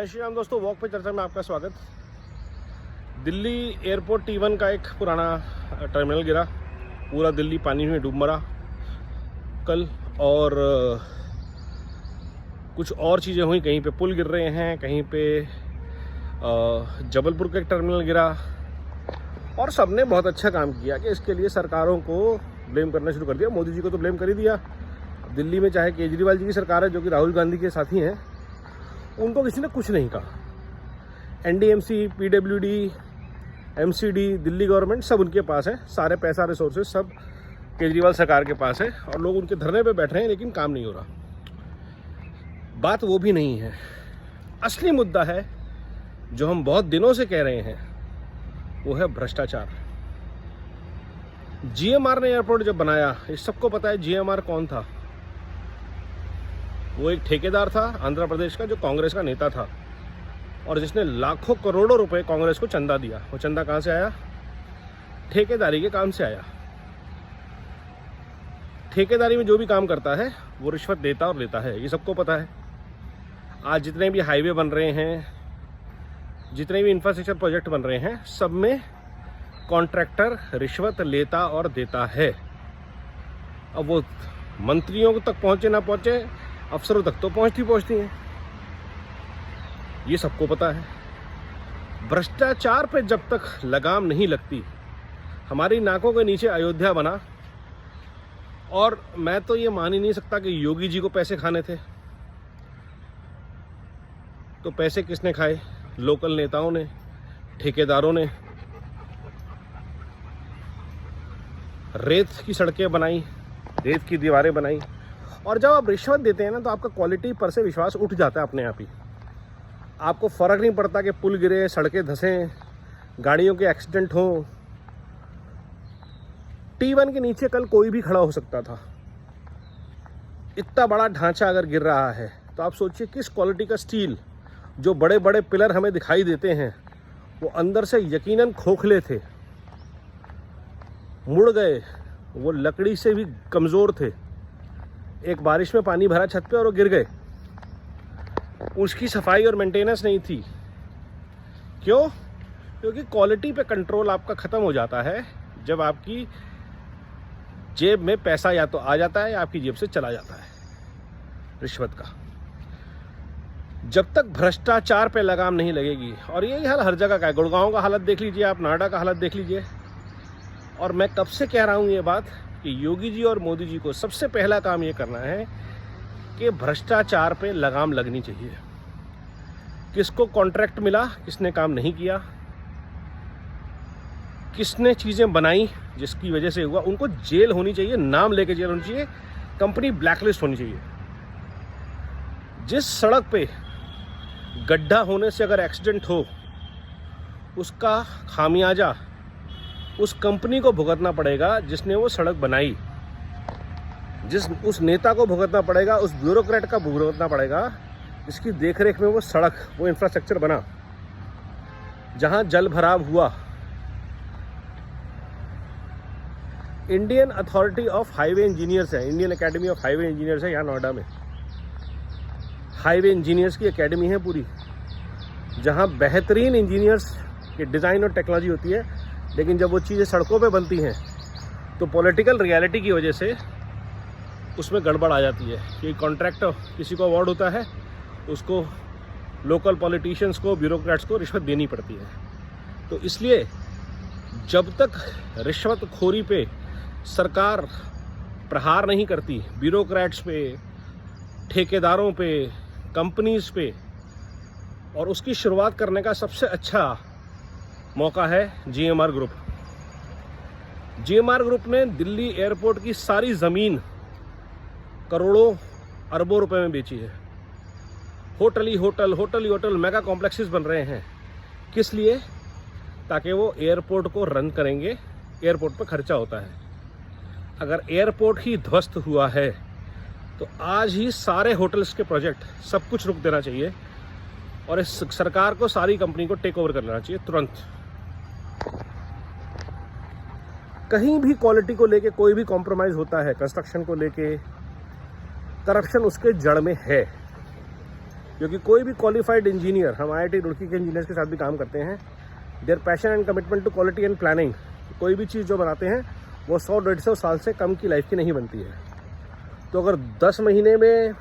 जय श्री राम दोस्तों, वॉक पे चर्चा में आपका स्वागत। दिल्ली एयरपोर्ट T1 का एक पुराना टर्मिनल गिरा, पूरा दिल्ली पानी में डूब मरा कल। और कुछ और चीज़ें हुई, कहीं पे पुल गिर रहे हैं, कहीं पे जबलपुर का एक टर्मिनल गिरा। और सबने बहुत अच्छा काम किया कि इसके लिए सरकारों को ब्लेम करना शुरू कर दिया। मोदी जी को तो ब्लेम कर ही दिया। दिल्ली में चाहे केजरीवाल जी की सरकार है, जो कि राहुल गांधी के साथी हैं, उनको किसी ने कुछ नहीं कहा। NDMC, PWD, MCD, Delhi government सब उनके पास है, सारे पैसा रिसोर्सेज सब केजरीवाल सरकार के पास है और लोग उनके धरने पे बैठ रहे हैं, लेकिन काम नहीं हो रहा। बात वो भी नहीं है। असली मुद्दा है जो हम बहुत दिनों से कह रहे हैं, वो है भ्रष्टाचार। GMR ने एयरपोर्ट जब बनाया, इस सबको पता है GMR कौन था। वो एक ठेकेदार था आंध्र प्रदेश का, जो कांग्रेस का नेता था और जिसने लाखों करोड़ों रुपए कांग्रेस को चंदा दिया। वो चंदा कहाँ से आया? ठेकेदारी के काम से आया। ठेकेदारी में जो भी काम करता है वो रिश्वत देता और लेता है, ये सबको पता है। आज जितने भी हाईवे बन रहे हैं, जितने भी इंफ्रास्ट्रक्चर प्रोजेक्ट बन रहे हैं, सब में कॉन्ट्रैक्टर रिश्वत लेता और देता है। अब वो मंत्रियों तक पहुंचे ना पहुंचे, अफसरों तक तो पहुंचती हैं, ये सबको पता है। भ्रष्टाचार पे जब तक लगाम नहीं लगती, हमारी नाकों के नीचे अयोध्या बना। और मैं तो ये मान ही नहीं सकता कि योगी जी को पैसे खाने थे। तो पैसे किसने खाए? लोकल नेताओं ने, ठेकेदारों ने। रेत की सड़कें बनाई, रेत की दीवारें बनाई। और जब आप रिश्वत देते हैं ना, तो आपका क्वालिटी पर से विश्वास उठ जाता है अपने आप ही। आपको फ़र्क नहीं पड़ता कि पुल गिरे, सड़कें धंसें, गाड़ियों के एक्सीडेंट हों। T1 के नीचे कल कोई भी खड़ा हो सकता था। इतना बड़ा ढांचा अगर गिर रहा है तो आप सोचिए किस क्वालिटी का स्टील। जो बड़े बड़े पिलर हमें दिखाई देते हैं, वो अंदर से यकीनन खोखले थे, मुड़ गए, वो लकड़ी से भी कमज़ोर थे। एक बारिश में पानी भरा छत पे और वो गिर गए। उसकी सफाई और मेंटेनेंस नहीं थी। क्यों? क्योंकि क्वालिटी पे कंट्रोल आपका ख़त्म हो जाता है जब आपकी जेब में पैसा या तो आ जाता है या आपकी जेब से चला जाता है रिश्वत का। जब तक भ्रष्टाचार पे लगाम नहीं लगेगी, और यही हाल हर जगह का है। गुड़गांव का हालत देख लीजिए आप, नोएडा का हालत देख लीजिए। और मैं कब से कह रहा हूँ ये बात कि योगी जी और मोदी जी को सबसे पहला काम ये करना है कि भ्रष्टाचार पे लगाम लगनी चाहिए। किसको कॉन्ट्रैक्ट मिला, किसने काम नहीं किया, किसने चीज़ें बनाई जिसकी वजह से हुआ, उनको जेल होनी चाहिए, नाम लेके जेल होनी चाहिए, कंपनी ब्लैकलिस्ट होनी चाहिए। जिस सड़क पे गड्ढा होने से अगर एक्सीडेंट हो, उसका खामियाजा उस कंपनी को भुगतना पड़ेगा जिसने वो सड़क बनाई। उस नेता को भुगतना पड़ेगा, उस ब्यूरोक्रेट का भुगतना पड़ेगा जिसकी देखरेख में वो सड़क, वो इंफ्रास्ट्रक्चर बना। जहां जल भराव हुआ, Indian authority of highway engineers है, Indian academy of highway engineers है यहाँ नोएडा में। हाईवे इंजीनियर्स की एकेडमी है पूरी, जहां बेहतरीन इंजीनियर्स की डिज़ाइन और टेक्नोलॉजी होती है। लेकिन जब वो चीज़ें सड़कों पे बनती हैं तो पॉलिटिकल रियलिटी की वजह से उसमें गड़बड़ आ जाती है कि कॉन्ट्रैक्ट किसी को अवार्ड होता है, उसको लोकल पॉलिटिशियंस को, ब्यूरोक्रेट्स को रिश्वत देनी पड़ती है। तो इसलिए जब तक रिश्वतखोरी पे सरकार प्रहार नहीं करती, ब्यूरोक्रेट्स पे, ठेकेदारों पे, कंपनीज़ पे, और उसकी शुरुआत करने का सबसे अच्छा मौका है GMR ग्रुप। GMR ग्रुप ने दिल्ली एयरपोर्ट की सारी ज़मीन करोड़ों अरबों रुपए में बेची है। होटल ही होटल, मेगा कॉम्प्लेक्सेस बन रहे हैं। किस लिए? ताकि वो एयरपोर्ट को रन करेंगे। एयरपोर्ट पर खर्चा होता है। अगर एयरपोर्ट ही ध्वस्त हुआ है तो आज ही सारे होटल्स के प्रोजेक्ट, सब कुछ रुक देना चाहिए और इस सरकार को, सारी कंपनी को टेक ओवर कर लेना चाहिए तुरंत। कहीं भी क्वालिटी को लेके कोई भी कॉम्प्रोमाइज़ होता है, कंस्ट्रक्शन को लेके, करप्शन उसके जड़ में है। क्योंकि कोई भी क्वालिफाइड इंजीनियर, हम IIT रुड़की के इंजीनियर्स के साथ भी काम करते हैं, their passion and commitment to quality and planning, कोई भी चीज़ जो बनाते हैं वो 100-150 साल से कम की लाइफ की नहीं बनती है। तो अगर 10 महीने में,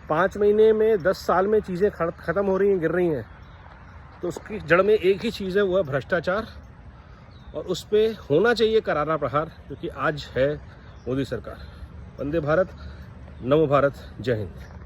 5 महीने में, 10 साल में चीज़ें ख़त्म हो रही हैं, गिर रही हैं, तो उसकी जड़ में एक ही चीज़ है, वो है भ्रष्टाचार। और उस पर होना चाहिए करारा प्रहार, क्योंकि आज है मोदी सरकार। वंदे भारत, नमो भारत, जय हिंद।